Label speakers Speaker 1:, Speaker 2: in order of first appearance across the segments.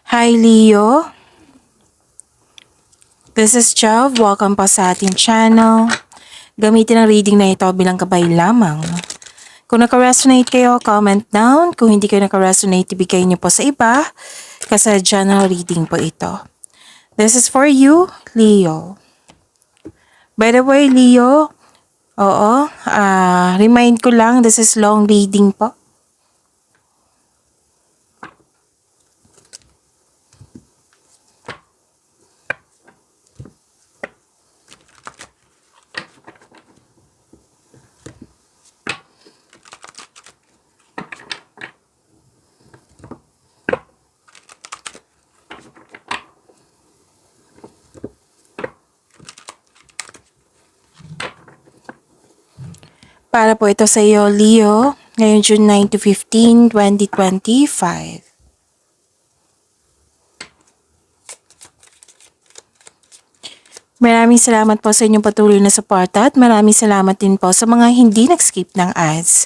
Speaker 1: Hi Leo, this is Jav. Welcome pa sa ating channel. Gamitin ang reading na ito bilang gabay lamang. Kung naka-resonate kayo, comment down. Kung hindi kayo naka-resonate, ibigay niyo po sa iba kasi general reading po ito. This is for you, Leo. By the way, Leo, remind ko lang, this is long reading po. Para po ito sa iyo, Leo, ngayong June 9 to 15, 2025. Maraming salamat po sa inyong patuloy na suporta at maraming salamat din po sa mga hindi nag-skip ng ads.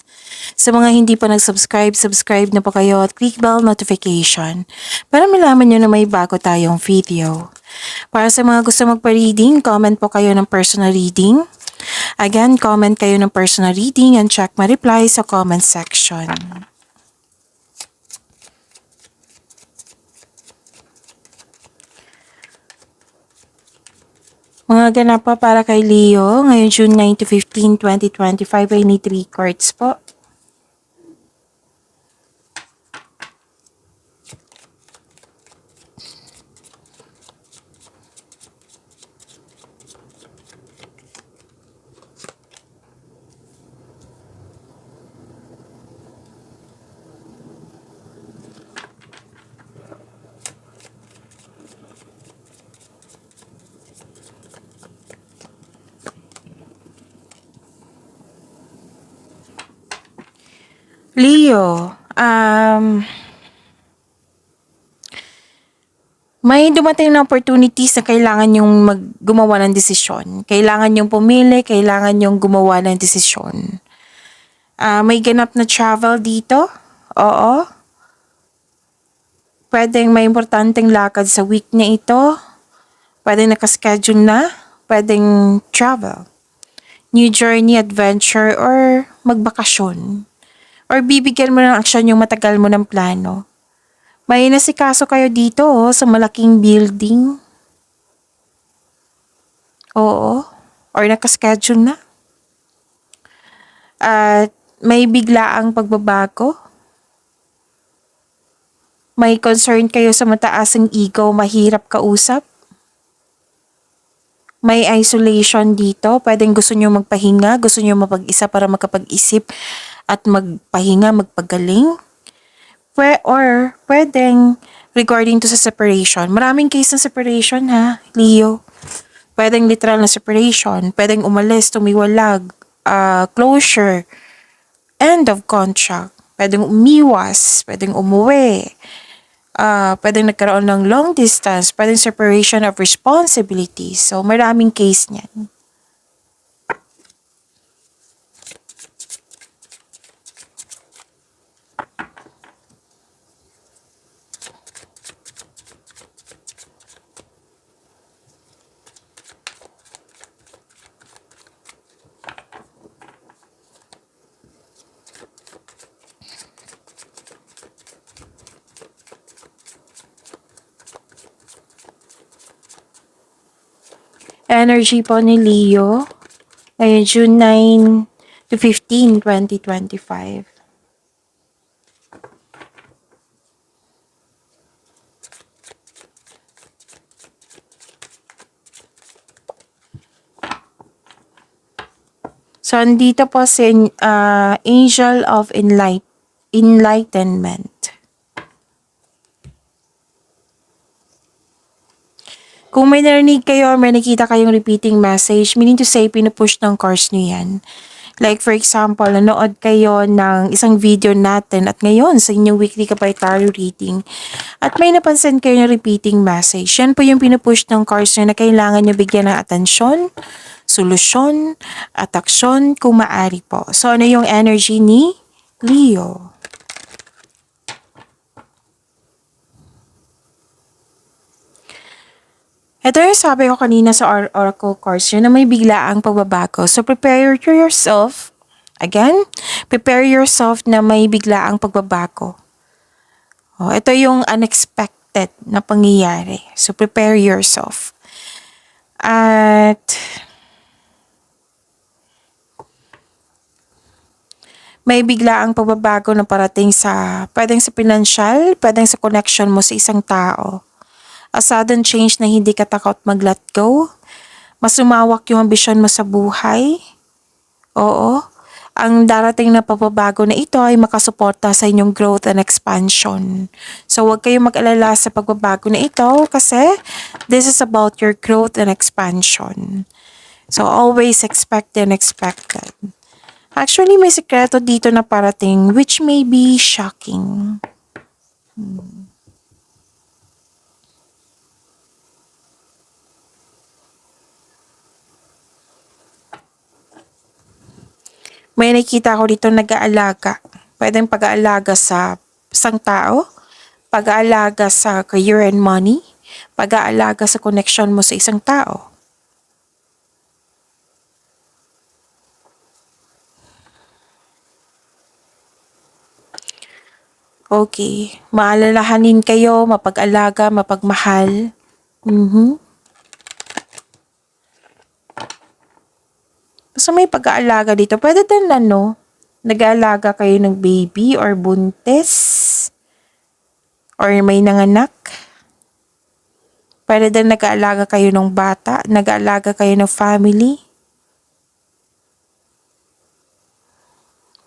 Speaker 1: Sa mga hindi pa nag-subscribe, subscribe na po kayo at click bell notification para malaman nyo na may bago tayong video. Para sa mga gusto magpa-reading, comment po kayo ng personal reading. Again, comment kayo ng personal reading and check my reply sa comment section. Mga ganap pa para kay Leo, ngayong June 9 to 15, 2025 ay need 3 cards po. Leo, may dumating na opportunities na kailangan yung gumawa ng desisyon. Kailangan yung pumili, kailangan yung gumawa ng desisyon. May ganap na travel dito? Oo. Pwedeng may importanteng lakad sa week na ito. Pwedeng nakaschedule na. Pwedeng travel. New journey, adventure, or magbakasyon. Or bibigyan mo ng aksyon yung matagal mo ng plano. May nasikaso kayo dito sa malaking building. Oo. Or nakaschedule na. At may biglaang pagbabago. May concern kayo sa mataasang ego, mahirap kausap. May isolation dito. Pwedeng gusto nyo magpahinga, gusto nyo mapag-isa para makapag-isip at magpahinga, magpagaling. Or pwedeng regarding to sa separation. Maraming case ng separation ha, Leo. Pwedeng literal na separation. Pwedeng umalis, tumiwalag, closure, end of contract. Pwedeng umiwas, pwedeng umuwi. Pwedeng nagkaroon ng long distance, pwedeng separation of responsibilities. So maraming case niyan. Energy po ni Leo ay June 9 to 15, 2025. So, andito po si Angel of Enlightenment. Kung may narinig kayo or may nakita kayong repeating message, meaning to say, pinupush ng cards nyo yan. Like for example, nanood kayo ng isang video natin at ngayon sa inyong weekly Kapay Tarot reading at may napansin kayo na repeating message. Yan po yung pinupush ng cards nyo na kailangan nyo bigyan ng atensyon, solusyon, at aksyon kung maaari po. So ano yung energy ni Leo? Ito yung sabi ko kanina sa Oracle cards yun na may biglaang pagbabago. So, prepare yourself. Again, prepare yourself na may biglaang pagbabago. Oh, ito yung unexpected na pangyayari. So, prepare yourself. At may biglaang pagbabago na parating pwedeng sa financial, pwedeng sa connection mo sa isang tao. A sudden change na hindi ka takot mag-let go. Mas lumawak yung ambisyon mo sa buhay. Oo. Ang darating na pagbabago na ito ay makasuporta sa inyong growth and expansion. So, huwag kayong mag-alala sa pagbabago na ito kasi this is about your growth and expansion. So, always expect the unexpected. Actually, may sekreto dito na parating which may be shocking. May nakita ko dito nag-aalaga. Pwedeng pag-aalaga sa isang tao, pag-aalaga sa career and money, pag-aalaga sa connection mo sa isang tao. Okay. Maalalahanin kayo, mapag-alaga, mapagmahal. Basta may pag-aalaga dito. Pwede din nag-aalaga kayo ng baby or buntis. Or may nanganak. Pwede din nag-aalaga kayo ng bata. Nag-aalaga kayo ng family.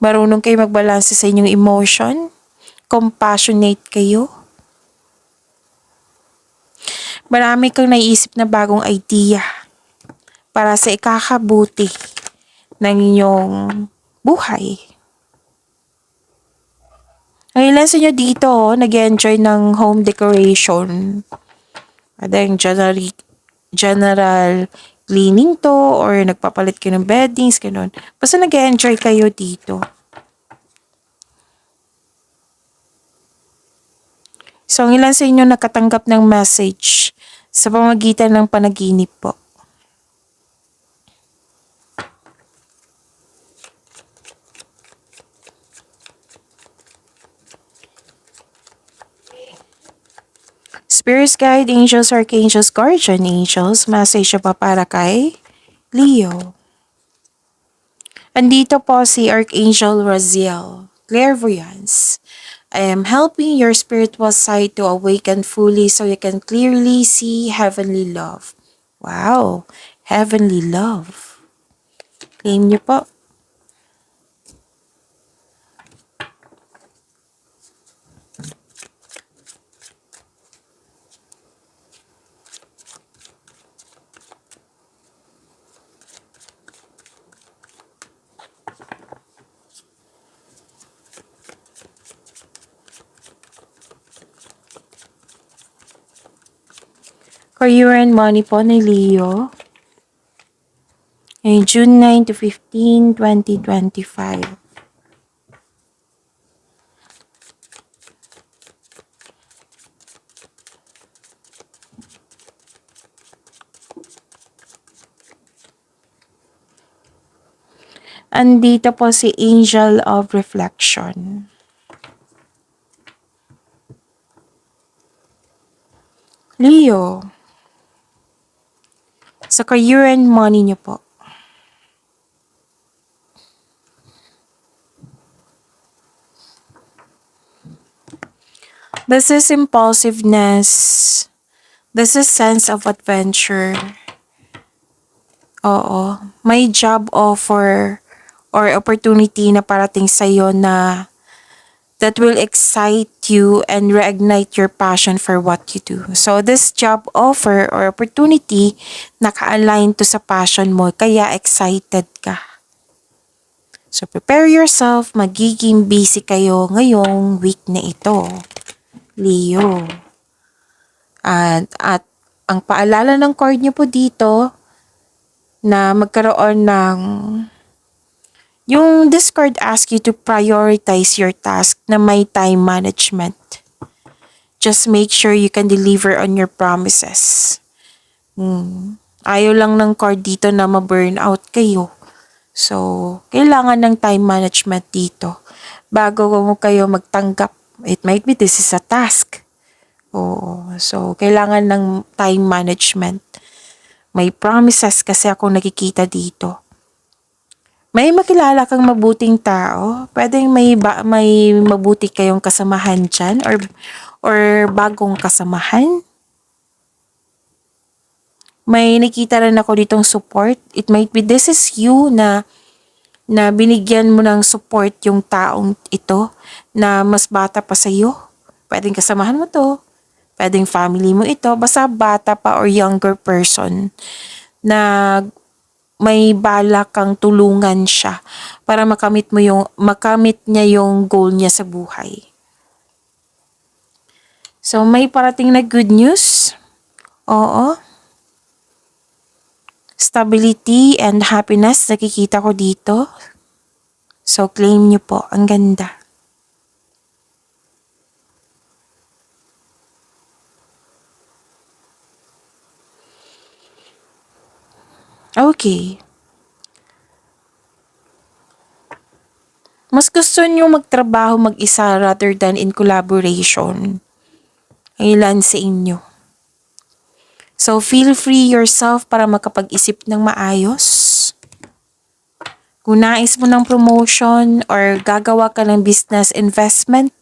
Speaker 1: Marunong kayo magbalanse sa inyong emotion. Compassionate kayo. Marami kang naiisip na bagong idea para sa ikakabuti ng inyong buhay. Ang ilan sa inyo dito, nag-enjoy ng home decoration. Ada yung general cleaning to or nagpapalit kayo ng beddings, ganun. Basta nag-enjoy kayo dito. So, ang ilan sa inyo nakatanggap ng message sa pamamagitan ng panaginip po. Spirits, guide, angels, archangels, guardian angels, message pa para kay Leo. Andito po si Archangel Raziel, clairvoyance. I am helping your spiritual side to awaken fully so you can clearly see heavenly love. Wow, heavenly love. Claim niyo po. Career and money po ni Leo. Ay June 9 to 15, 2025. Andito po si Angel of Reflection. Leo, sa career and money niyo po. This is impulsiveness. This is sense of adventure. Oo. May job offer or opportunity na parating sa'yo na that will excite you and reignite your passion for what you do. So, this job offer or opportunity, naka-align to sa passion mo, kaya excited ka. So, prepare yourself, magiging busy kayo ngayong week na ito, Leo. At ang paalala ng card niyo po dito, na magkaroon ng this card asks you to prioritize your task na may time management. Just make sure you can deliver on your promises. Ayaw lang ng card dito na ma-burnout kayo. So, kailangan ng time management dito. Bago mo kayo magtanggap, it might be this is a task. Oo. So, kailangan ng time management. May promises kasi ako nakikita dito. May makilala kang mabuting tao. Pwedeng may mabuti kayong kasamahan dyan or bagong kasamahan. May nakita rin ako ditong support. It might be this is you na binigyan mo ng support yung taong ito na mas bata pa sa iyo. Pwedeng kasamahan mo to. Pwedeng family mo ito. Basta bata pa or younger person na may balak kang tulungan siya para makamit niya yung goal niya sa buhay. So, may parating na good news. Oo. Stability and happiness nakikita ko dito. So, claim niyo po. Ang ganda. Okay. Mas gusto niyo magtrabaho mag-isa rather than in collaboration. Ilan sa inyo. So, feel free yourself para makapag-isip ng maayos. Kung nais mo ng promotion or gagawa ka ng business investment,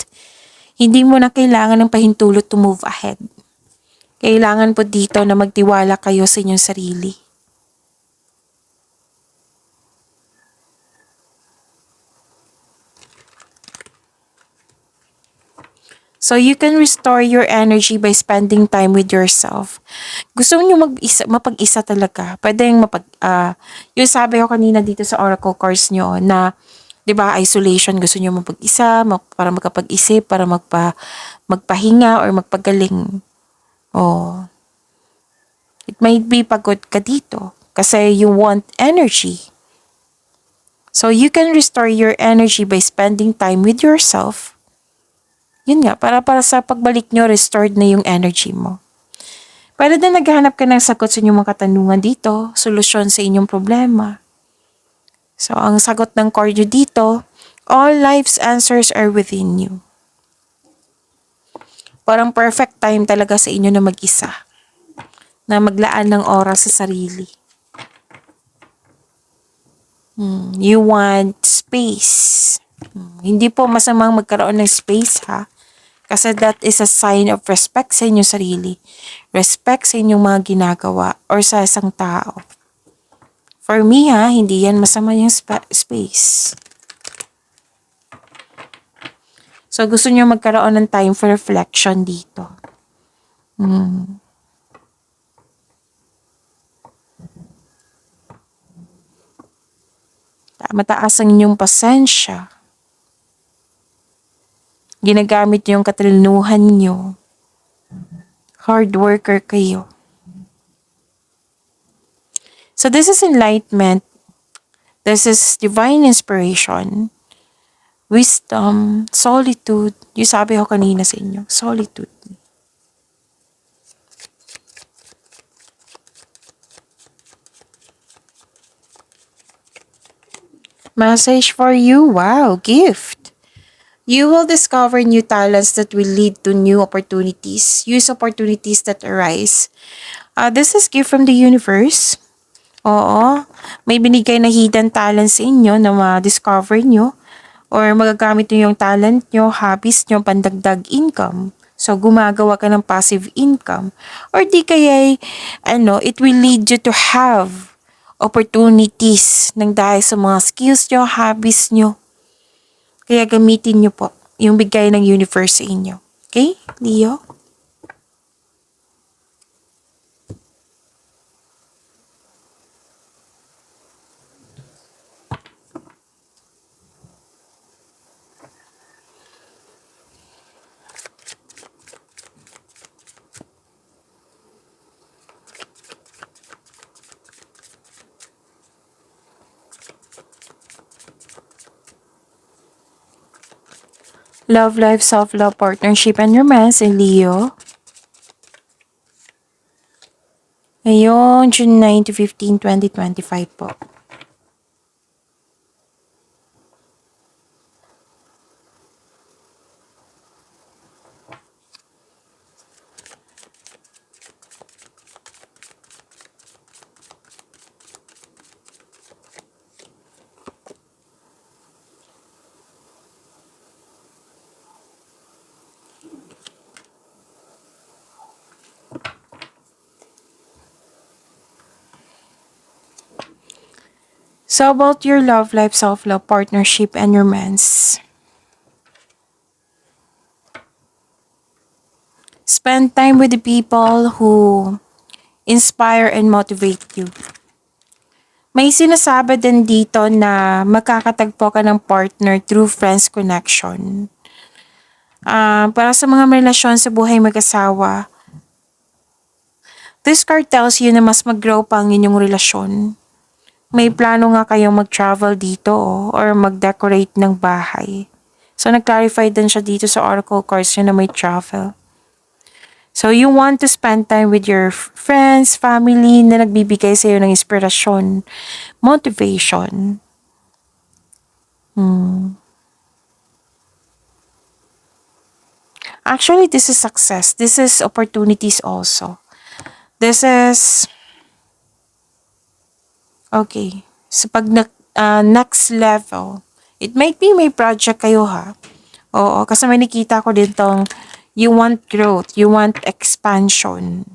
Speaker 1: hindi mo na kailangan ng pahintulot to move ahead. Kailangan po dito na magtiwala kayo sa inyong sarili. So you can restore your energy by spending time with yourself. Gusto niyo mapag-isa talaga. Pwedeng yung sabi ko kanina dito sa oracle cards nyo na 'di ba isolation, gusto niyo mapag-isa para makapag-isip, para magpahinga or magpagaling. Oh. It might be pagod ka dito kasi you want energy. So you can restore your energy by spending time with yourself. Yun nga, para sa pagbalik nyo, restored na yung energy mo. Pwede din naghahanap ka ng sagot sa inyong mga katanungan dito, solusyon sa inyong problema. So, ang sagot ng card nyo dito, all life's answers are within you. Parang perfect time talaga sa inyo na mag-isa. Na maglaan ng oras sa sarili. You want space. Hindi po masamang magkaroon ng space ha. Kasi that is a sign of respect sa inyong sarili. Respect sa inyong mga ginagawa or sa isang tao. For me ha, hindi yan masama yung space. So gusto niyo magkaroon ng time for reflection dito. Mataas ang inyong pasensya. Ginagamit niyo yung katalinuhan niyo. Hard worker kayo. So this is enlightenment. This is divine inspiration. Wisdom, solitude. Yung sabi ko kanina sa inyo, solitude. Message for you. Wow, gift. You will discover new talents that will lead to new opportunities. Use opportunities that arise. This is gift from the universe. Oo. May binigay na hidden talent sa inyo na ma-discover nyo. Or magagamit nyo yung talent nyo, hobbies nyo, pandagdag income. So, gumagawa ka ng passive income. Or di kaya, it will lead you to have opportunities ng dahil sa mga skills nyo, hobbies nyo. Kaya gamitin nyo po yung bigay ng universe sa inyo. Okay, Leo? Love life, self-love, partnership, and romance in Leo. Ngayon, June 9 to 15, 2025 po. So about your love life, self-love, partnership, and romance. Spend time with the people who inspire and motivate you. May sinasabi din dito na makakatagpo ka ng partner through friends connection. Para sa mga relasyon sa buhay mag-asawa, this card tells you na mas mag-grow pa ang inyong relasyon. May plano nga kayong mag-travel dito or mag-decorate ng bahay. So, nag-clarify din siya dito sa oracle cards niya na may travel. So, you want to spend time with your friends, family na nagbibigay sa iyo ng inspirasyon, motivation. Actually, this is success. This is opportunities also. This is, okay, so pag next level, it might be may project kayo ha. Oo, kasi may nakita ko din tong you want growth, you want expansion.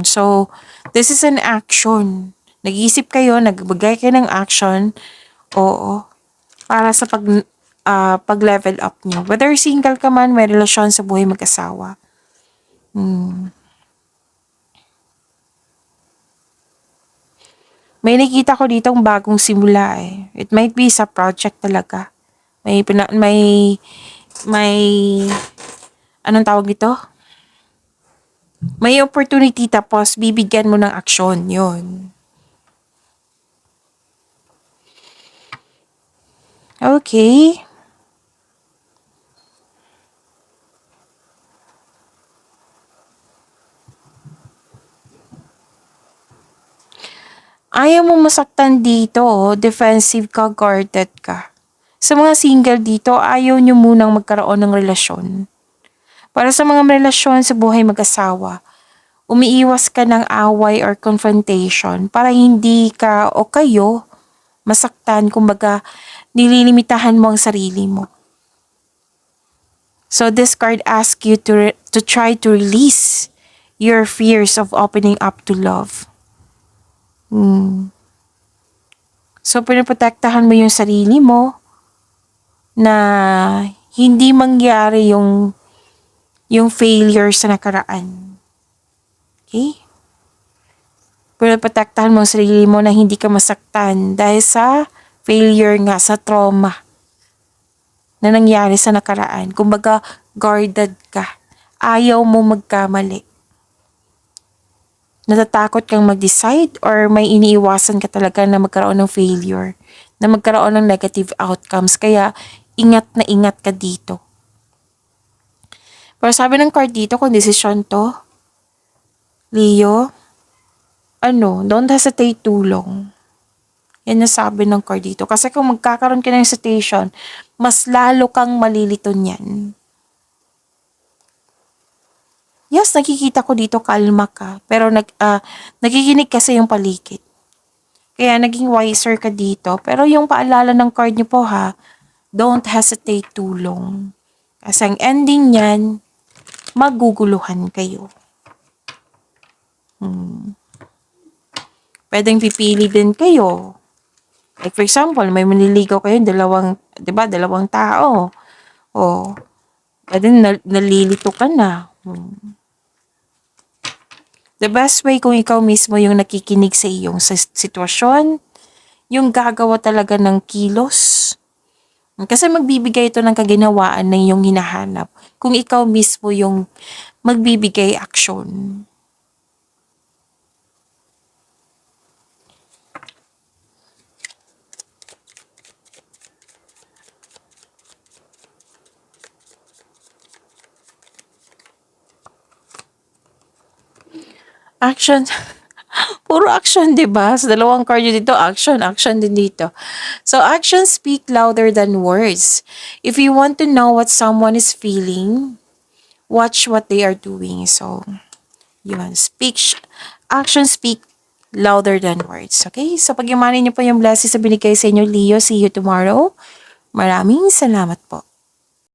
Speaker 1: So, this is an action. Nag-iisip kayo, nagbigay kayo ng action. Oo. Para sa pag-level up nyo. Whether single ka man, may relasyon sa buhay mag-asawa. May nakita ko ditong bagong simula eh. It might be sa project talaga. May, anong tawag dito? May opportunity tapos bibigyan mo ng aksyon. Yun. Okay. Ayaw mo masaktan dito, defensive ka, guarded ka. Sa mga single dito, ayaw nyo munang magkaroon ng relasyon. Para sa mga relasyon sa buhay mag-asawa, umiiwas ka ng away or confrontation para hindi ka o kayo masaktan, kumbaga nililimitahan mo ang sarili mo. So this card asks you to try to release your fears of opening up to love. So, pinoprotektahan mo yung sarili mo na hindi mangyari yung failure sa nakaraan. Okay? Pinoprotektahan mo ang sarili mo na hindi ka masaktan dahil sa failure nga, sa trauma na nangyari sa nakaraan. Kumbaga, guarded ka. Ayaw mo magkamali. Natatakot kang mag-decide or may iniiwasan ka talaga na magkaroon ng failure, na magkaroon ng negative outcomes. Kaya, ingat na ingat ka dito. Pero sabi ng card dito, kung desisyon to, Leo, don't hesitate tulong. Yan ang sabi ng card dito. Kasi kung magkakaroon ka ng hesitation, mas lalo kang malilito niyan. Yes, nakikita ko dito kalma ka. Pero nakikinig kasi yung paligid. Kaya naging wiser ka dito. Pero yung paalala ng card niyo po ha, don't hesitate tulong. Kasi ang ending niyan, maguguluhan kayo. Pwedeng pipili din kayo. Like for example, may manliligaw kayo, dalawang tao. O, pwedeng nalilito ka na. The best way kung ikaw mismo yung nakikinig sa iyong sitwasyon, yung gagawa talaga ng kilos. Kasi magbibigay ito ng kaginawaan na iyong hinahanap. Kung ikaw mismo yung magbibigay aksyon. Action. Puro action, di ba? Sa dalawang card nyo dito, action, action din dito. So, actions speak louder than words. If you want to know what someone is feeling, watch what they are doing. So, yun. Actions speak louder than words. Okay? So, pagyamanin niyo po yung blessings na binigay sa inyo, Leo. See you tomorrow. Maraming salamat po.